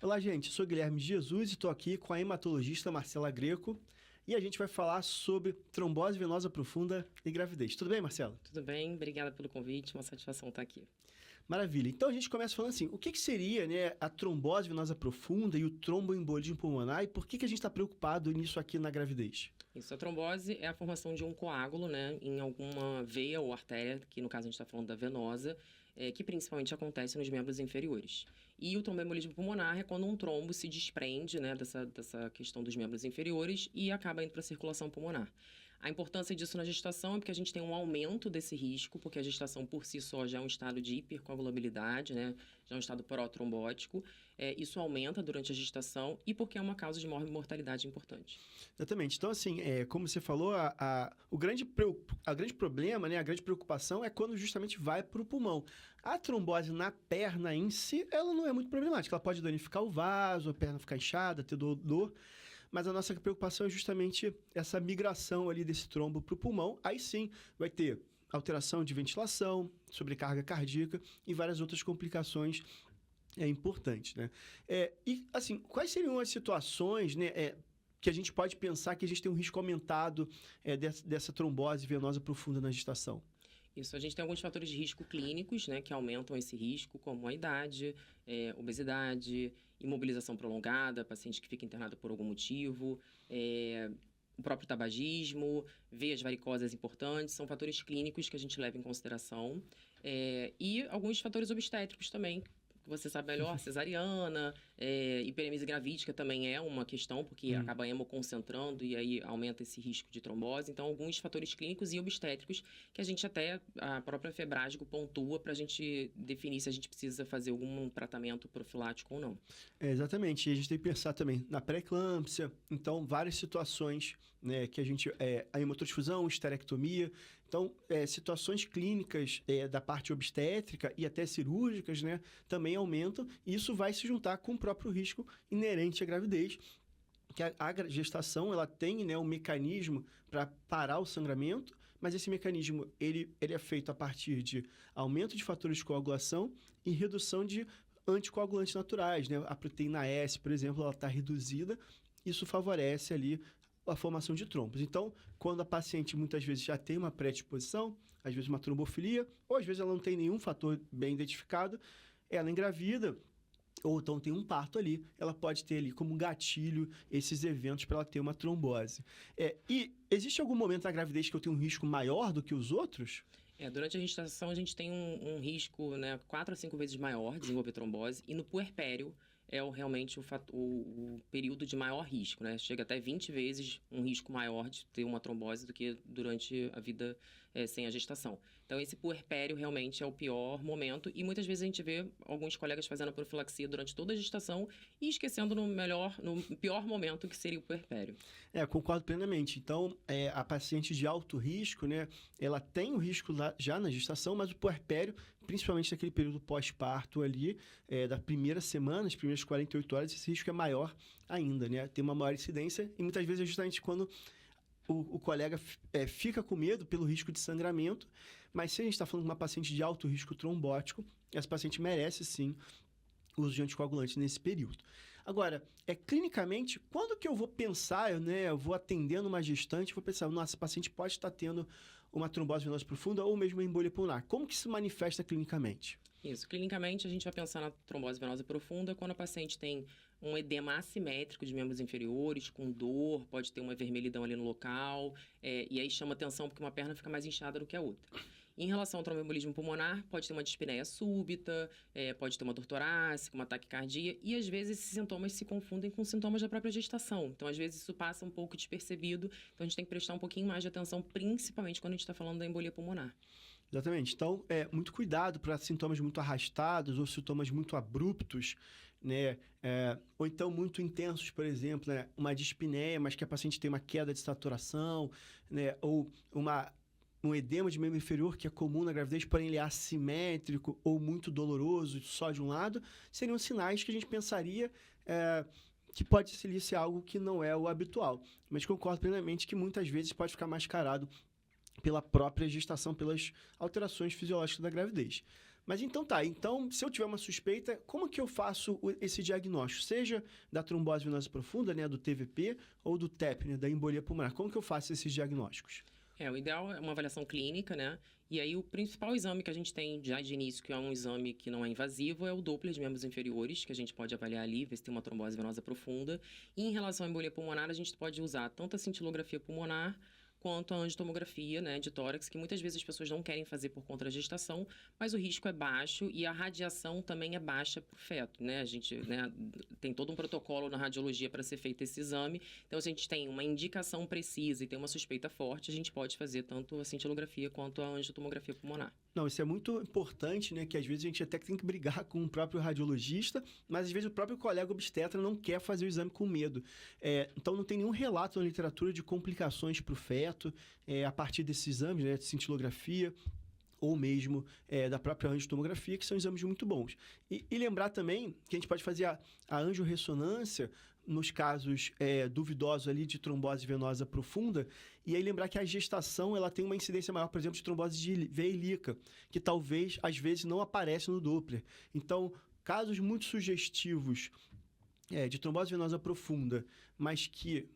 Olá, gente. Eu sou Guilherme Jesus e estou aqui com a hematologista Marcela Greco e a gente vai falar sobre trombose venosa profunda e gravidez. Tudo bem, Marcela? Tudo bem, obrigada pelo convite, uma satisfação estar aqui. Maravilha. Então a gente começa falando assim, o que seria, né, a trombose venosa profunda e o tromboembolismo pulmonar e por que a gente está preocupado nisso aqui na gravidez? Isso, a trombose é a formação de um coágulo, né, em alguma veia ou artéria, que no caso a gente está falando da venosa, que principalmente acontece nos membros inferiores. E o tromboembolismo pulmonar é quando um trombo se desprende, né, dessa questão dos membros inferiores e acaba indo para a circulação pulmonar. A importância disso na gestação é porque a gente tem um aumento desse risco, porque a gestação por si só já é um estado de hipercoagulabilidade, né? Já é um estado protrombótico. Isso aumenta durante a gestação e porque é uma causa de mortalidade importante. Exatamente. Então, assim, como você falou, o grande problema, né, a grande preocupação é quando justamente vai para o pulmão. A trombose na perna em si, ela não é muito problemática. Ela pode danificar o vaso, a perna ficar inchada, ter dor. Mas a nossa preocupação é justamente essa migração ali desse trombo para o pulmão. Aí sim, vai ter alteração de ventilação, sobrecarga cardíaca e várias outras complicações importantes, né? E, assim, quais seriam as situações, né, que a gente pode pensar que a gente tem um risco aumentado dessa trombose venosa profunda na gestação? Isso, a gente tem alguns fatores de risco clínicos, né, que aumentam esse risco, como a idade, obesidade, imobilização prolongada, paciente que fica internado por algum motivo, o próprio tabagismo, veias varicosas importantes, são fatores clínicos que a gente leva em consideração, e alguns fatores obstétricos também, que você sabe melhor, cesariana, hiperemese gravídica também é uma questão, porque acaba hemoconcentrando e aí aumenta esse risco de trombose. Então, alguns fatores clínicos e obstétricos que a gente até, a própria Febrasgo pontua para a gente definir se a gente precisa fazer algum tratamento profilático ou não. Exatamente. E a gente tem que pensar também na pré-eclâmpsia, então várias situações, né, que a gente... a hemotransfusão, esterectomia, então situações clínicas da parte obstétrica e até cirúrgicas, né, também aumentam, e isso vai se juntar com o próprio risco inerente à gravidez, que a gestação ela tem, né, um mecanismo para parar o sangramento, mas esse mecanismo ele é feito a partir de aumento de fatores de coagulação e redução de anticoagulantes naturais, né? A proteína S, por exemplo, ela está reduzida, isso favorece ali a formação de trombos. Então, quando a paciente muitas vezes já tem uma predisposição, às vezes uma trombofilia, ou às vezes ela não tem nenhum fator bem identificado, ela engravida, ou então tem um parto ali, ela pode ter ali como gatilho esses eventos para ela ter uma trombose. E existe algum momento na gravidez que eu tenho um risco maior do que os outros? Durante a gestação, a gente tem um risco, né, 4 a 5 vezes maior de desenvolver trombose, e no puerpério é realmente o período de maior risco, né? Chega até 20 vezes um risco maior de ter uma trombose do que durante a vida sem a gestação. Então, esse puerpério realmente é o pior momento, e muitas vezes a gente vê alguns colegas fazendo a profilaxia durante toda a gestação e esquecendo no pior momento, que seria o puerpério. Concordo plenamente. Então, a paciente de alto risco, né, ela tem o risco já na gestação, mas o puerpério, principalmente naquele período pós-parto ali, da primeira semana, as primeiras 48 horas, esse risco é maior ainda, né? Tem uma maior incidência e muitas vezes é justamente quando o colega fica com medo pelo risco de sangramento, mas se a gente está falando de uma paciente de alto risco trombótico, essa paciente merece sim o uso de anticoagulantes nesse período. Agora, clinicamente, quando que eu vou pensar, né, eu vou atendendo uma gestante, vou pensar, nossa, esse paciente pode estar tendo uma trombose venosa profunda ou mesmo uma embolia pulmonar. Como que se manifesta clinicamente? Isso, clinicamente a gente vai pensar na trombose venosa profunda quando a paciente tem um edema assimétrico de membros inferiores, com dor, pode ter uma vermelhidão ali no local, e aí chama atenção porque uma perna fica mais inchada do que a outra. Em relação ao tromboembolismo pulmonar, pode ter uma dispneia súbita, pode ter uma dor torácica, uma taquicardia, e às vezes esses sintomas se confundem com sintomas da própria gestação. Então, às vezes isso passa um pouco despercebido, então a gente tem que prestar um pouquinho mais de atenção, principalmente quando a gente está falando da embolia pulmonar. Exatamente. Então, muito cuidado para sintomas muito arrastados ou sintomas muito abruptos, né? Ou então muito intensos, por exemplo, né? Uma dispneia, mas que a paciente tem uma queda de saturação, né? Ou um edema de membro inferior que é comum na gravidez, porém ele é assimétrico ou muito doloroso só de um lado, seriam sinais que a gente pensaria que pode ser algo que não é o habitual. Mas concordo plenamente que muitas vezes pode ficar mascarado pela própria gestação, pelas alterações fisiológicas da gravidez. Mas então então se eu tiver uma suspeita, como que eu faço esse diagnóstico? Seja da trombose venosa profunda, né, do TVP, ou do TEP, né, da embolia pulmonar. Como que eu faço esses diagnósticos? O ideal é uma avaliação clínica, né? E aí o principal exame que a gente tem já de início, que é um exame que não é invasivo, é o Doppler de membros inferiores, que a gente pode avaliar ali, ver se tem uma trombose venosa profunda. E em relação à embolia pulmonar, a gente pode usar tanto a cintilografia pulmonar quanto a angiotomografia, né, de tórax, que muitas vezes as pessoas não querem fazer por conta da gestação, mas o risco é baixo e a radiação também é baixa para o feto, né? A gente, né, tem todo um protocolo na radiologia para ser feito esse exame. Então, se a gente tem uma indicação precisa e tem uma suspeita forte, a gente pode fazer tanto a cintilografia quanto a angiotomografia pulmonar. Não, isso é muito importante, né? Que às vezes a gente até tem que brigar com o próprio radiologista, mas às vezes o próprio colega obstetra não quer fazer o exame com medo. Então não tem nenhum relato na literatura de complicações para o feto a partir desses exames, né? De cintilografia ou mesmo da própria angiotomografia, que são exames muito bons. E lembrar também que a gente pode fazer a angiorressonância nos casos duvidosos ali de trombose venosa profunda, e aí lembrar que a gestação ela tem uma incidência maior, por exemplo, de trombose de veia ilíaca, que talvez, às vezes, não aparece no Doppler. Então, casos muito sugestivos de trombose venosa profunda, mas que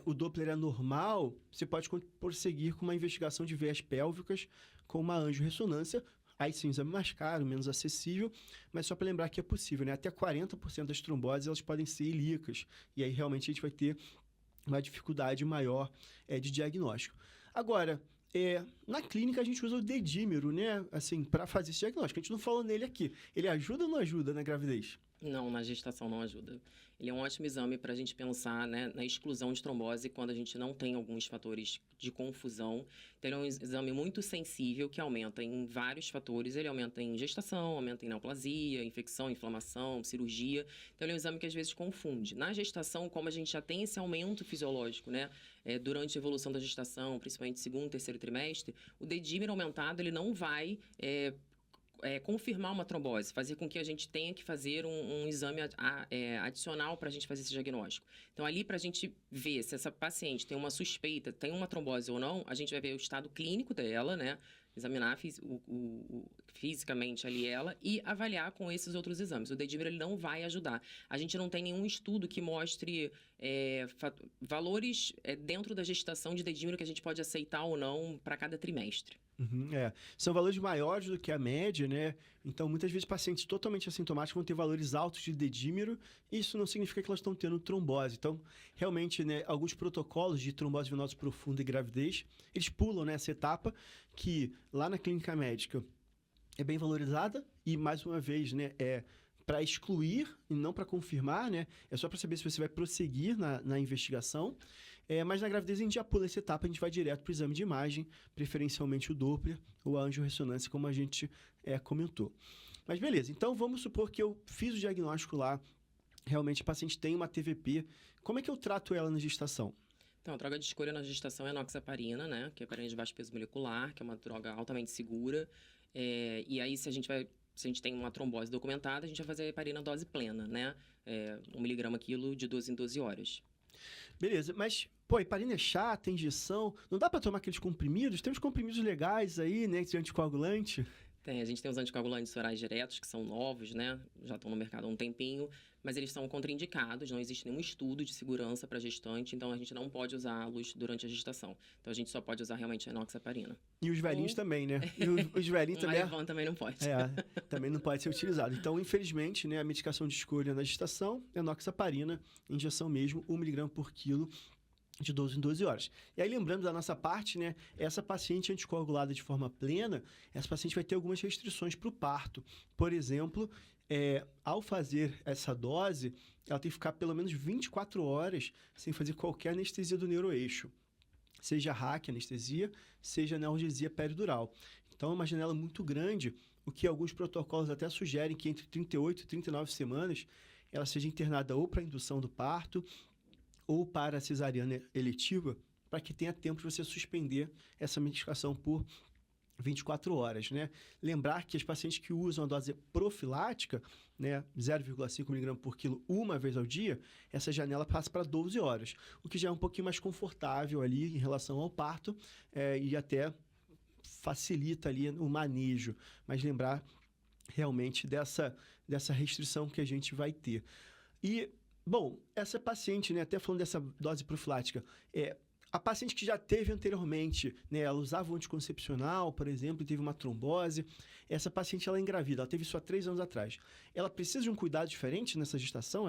o Doppler é normal, você pode prosseguir com uma investigação de veias pélvicas com uma angiorressonância. Aí sim, exame mais caro, menos acessível, mas só para lembrar que é possível, né? Até 40% das tromboses elas podem ser ilíacas, e aí realmente a gente vai ter uma dificuldade maior de diagnóstico. Agora, na clínica a gente usa o dedímero, né? Assim, para fazer esse diagnóstico. A gente não falou nele aqui. Ele ajuda ou não ajuda na gravidez? Não, na gestação não ajuda. Ele é um ótimo exame para a gente pensar, né, na exclusão de trombose quando a gente não tem alguns fatores de confusão. Então, ele é um exame muito sensível que aumenta em vários fatores. Ele aumenta em gestação, aumenta em neoplasia, infecção, inflamação, cirurgia. Então, ele é um exame que às vezes confunde. Na gestação, como a gente já tem esse aumento fisiológico, né, durante a evolução da gestação, principalmente segundo, terceiro trimestre, o dedímero aumentado ele não vai confirmar uma trombose, fazer com que a gente tenha que fazer um exame adicional para a gente fazer esse diagnóstico. Então, ali, para a gente ver se essa paciente tem uma suspeita, tem uma trombose ou não, a gente vai ver o estado clínico dela, né? Examinar fisicamente ali ela e avaliar com esses outros exames. O dedímero ele não vai ajudar. A gente não tem nenhum estudo que mostre valores dentro da gestação de dedímero que a gente pode aceitar ou não para cada trimestre. Uhum, São valores maiores do que a média, né? Então, muitas vezes, pacientes totalmente assintomáticos vão ter valores altos de dedímero, e isso não significa que elas estão tendo trombose. Então, realmente, né, alguns protocolos de trombose venosa profunda e gravidez, eles pulam, né, essa etapa que, lá na clínica médica, é bem valorizada e, mais uma vez, né, para excluir e não para confirmar, né? É só para saber se você vai prosseguir na investigação. Mas na gravidez a gente já pula essa etapa, a gente vai direto para o exame de imagem, preferencialmente o Doppler ou a angiorressonância, como a gente comentou. Mas beleza, então vamos supor que eu fiz o diagnóstico lá, realmente o paciente tem uma TVP. Como é que eu trato ela na gestação? Então, a droga de escolha na gestação é a enoxaparina, né? Que é heparina de baixo peso molecular, que é uma droga altamente segura. E aí, se a gente tem uma trombose documentada, a gente vai fazer a heparina dose plena, né? 1 miligrama quilo de 12 em 12 horas. Beleza, mas, a heparina é chata, injeção, não dá para tomar aqueles comprimidos? Tem uns comprimidos legais aí, né, de anticoagulante? A gente tem os anticoagulantes orais diretos, que são novos, né? Já estão no mercado há um tempinho, mas eles são contraindicados, não existe nenhum estudo de segurança para gestante, então a gente não pode usá-los durante a gestação. Então a gente só pode usar realmente a enoxaparina. E os velhinhos também, né? E os velhinhos também. Alevan também não pode. Também não pode ser utilizado. Então, infelizmente, né, a medicação de escolha na gestação é enoxaparina, injeção mesmo, 1 miligrama por quilo, de 12 em 12 horas. E aí, lembrando da nossa parte, né? Essa paciente anticoagulada de forma plena, essa paciente vai ter algumas restrições para o parto. Por exemplo, ao fazer essa dose, ela tem que ficar pelo menos 24 horas sem fazer qualquer anestesia do neuroeixo. Seja RAC, anestesia, seja analgesia peridural. Então, é uma janela muito grande, o que alguns protocolos até sugerem que entre 38 e 39 semanas ela seja internada ou para indução do parto, ou para a cesariana eletiva, para que tenha tempo de você suspender essa medicação por 24 horas, né? Lembrar que as pacientes que usam a dose profilática, né, 0,5 mg por quilo uma vez ao dia, essa janela passa para 12 horas, o que já é um pouquinho mais confortável ali em relação ao parto e até facilita ali o manejo. Mas lembrar realmente dessa restrição que a gente vai ter. E, bom, essa paciente, né, até falando dessa dose profilática, a paciente que já teve anteriormente, né, ela usava o anticoncepcional, por exemplo, e teve uma trombose, essa paciente ela é engravida, ela teve isso há 3 anos atrás. Ela precisa de um cuidado diferente nessa gestação?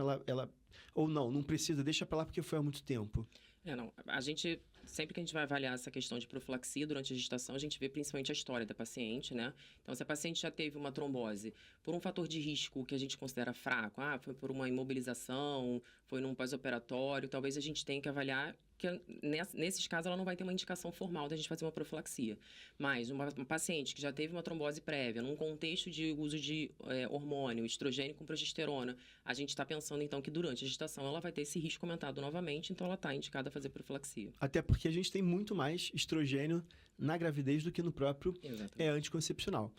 Ou não precisa, deixa pra lá porque foi há muito tempo. Não. A gente, sempre que a gente vai avaliar essa questão de profilaxia durante a gestação, a gente vê principalmente a história da paciente, né? Então, se a paciente já teve uma trombose por um fator de risco que a gente considera fraco, foi por uma imobilização, foi num pós-operatório, talvez a gente tenha que avaliar que nesses casos ela não vai ter uma indicação formal da gente fazer uma profilaxia. Mas uma paciente que já teve uma trombose prévia, num contexto de uso de hormônio, estrogênio com progesterona, a gente está pensando então que durante a gestação ela vai ter esse risco aumentado novamente, então ela está indicada a fazer profilaxia. Até porque a gente tem muito mais estrogênio na gravidez do que no próprio anticoncepcional.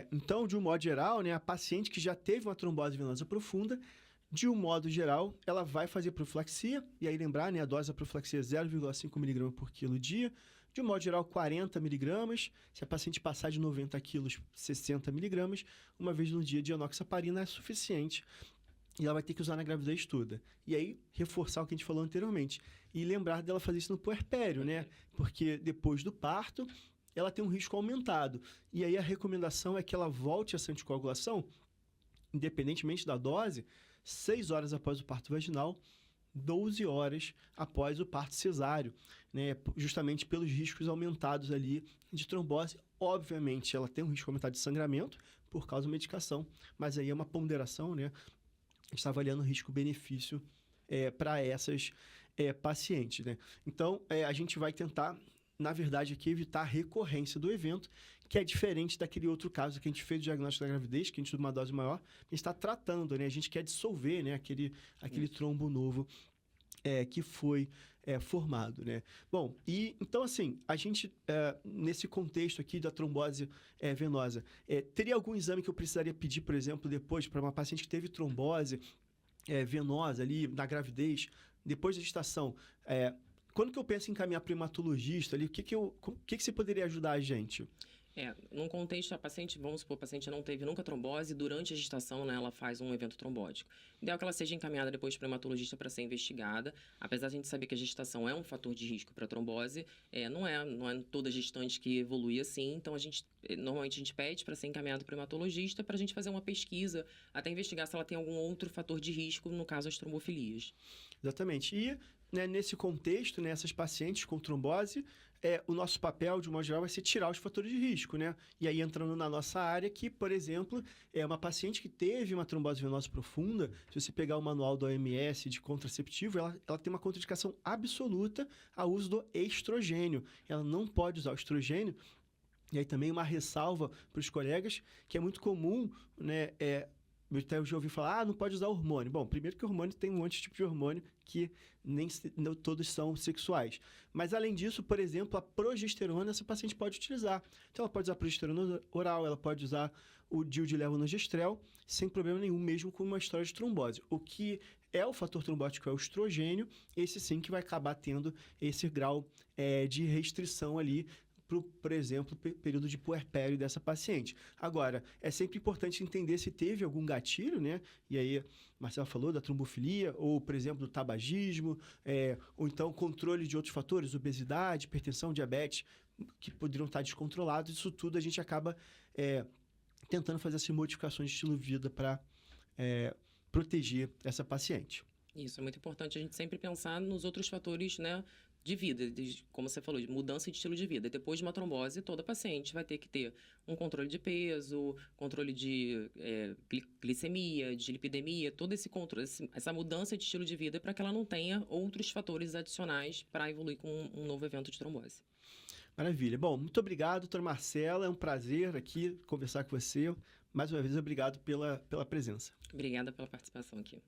Então, de um modo geral, né, a paciente que já teve uma trombose venosa profunda, de um modo geral, ela vai fazer profilaxia, e aí lembrar, né, a dose da profilaxia é 0,5 mg por quilo dia, de um modo geral 40 mg, se a paciente passar de 90 quilos, 60 mg, uma vez no dia de enoxaparina é suficiente, e ela vai ter que usar na gravidez toda. E aí, reforçar o que a gente falou anteriormente, e lembrar dela fazer isso no puerpério, né, porque depois do parto, ela tem um risco aumentado, e aí a recomendação é que ela volte essa anticoagulação, independentemente da dose, 6 horas após o parto vaginal, 12 horas após o parto cesáreo, né? Justamente pelos riscos aumentados ali de trombose. Obviamente, ela tem um risco aumentado de sangramento por causa da medicação, mas aí é uma ponderação, né? A gente está avaliando o risco-benefício para essas pacientes, né? Então, a gente vai tentar, na verdade, aqui evitar a recorrência do evento, que é diferente daquele outro caso que a gente fez o diagnóstico da gravidez, que a gente deu uma dose maior, a gente está tratando, né? A gente quer dissolver, né, aquele trombo novo que foi formado, né? Bom, e então assim, a gente, nesse contexto aqui da trombose venosa, teria algum exame que eu precisaria pedir, por exemplo, depois, para uma paciente que teve trombose venosa ali na gravidez, depois da gestação, quando que eu penso em encaminhar para o hematologista ali, o que você poderia ajudar a gente? Num contexto, a paciente, vamos supor, a paciente não teve nunca trombose, durante a gestação, né, ela faz um evento trombótico. Ideal que ela seja encaminhada depois para o hematologista para ser investigada, apesar de a gente saber que a gestação é um fator de risco para trombose, não é toda gestante que evolui assim, então normalmente a gente pede para ser encaminhado para o hematologista para a gente fazer uma pesquisa, até investigar se ela tem algum outro fator de risco, no caso as trombofilias. Exatamente. E, né, nesse contexto, né, essas pacientes com trombose, o nosso papel, de uma geral, vai ser tirar os fatores de risco, né? E aí, entrando na nossa área, que, por exemplo, é uma paciente que teve uma trombose venosa profunda, se você pegar o manual da OMS de contraceptivo, ela tem uma contraindicação absoluta ao uso do estrogênio. Ela não pode usar o estrogênio. E aí, também uma ressalva para os colegas, que é muito comum, né? Eu até já ouvi falar, não pode usar hormônio. Bom, primeiro que o hormônio tem um monte de tipo de hormônio que não todos são sexuais. Mas, além disso, por exemplo, a progesterona essa paciente pode utilizar. Então, ela pode usar progesterona oral, ela pode usar o DIU de levonorgestrel, sem problema nenhum, mesmo com uma história de trombose. O que é o fator trombótico é o estrogênio, esse sim que vai acabar tendo esse grau de restrição ali, por exemplo, período de puerpério dessa paciente. Agora, é sempre importante entender se teve algum gatilho, né? E aí, Marcela falou da trombofilia, ou, por exemplo, do tabagismo, ou então controle de outros fatores, obesidade, hipertensão, diabetes, que poderiam estar descontrolados. Isso tudo a gente acaba tentando fazer essas modificações de estilo de vida para proteger essa paciente. Isso, é muito importante a gente sempre pensar nos outros fatores, né, de vida, como você falou, de mudança de estilo de vida. Depois de uma trombose, toda paciente vai ter que ter um controle de peso, controle de glicemia, de lipidemia, todo esse controle, essa mudança de estilo de vida para que ela não tenha outros fatores adicionais para evoluir com um novo evento de trombose. Maravilha. Bom, muito obrigado, doutora Marcela. É um prazer aqui conversar com você. Mais uma vez, obrigado pela presença. Obrigada pela participação aqui.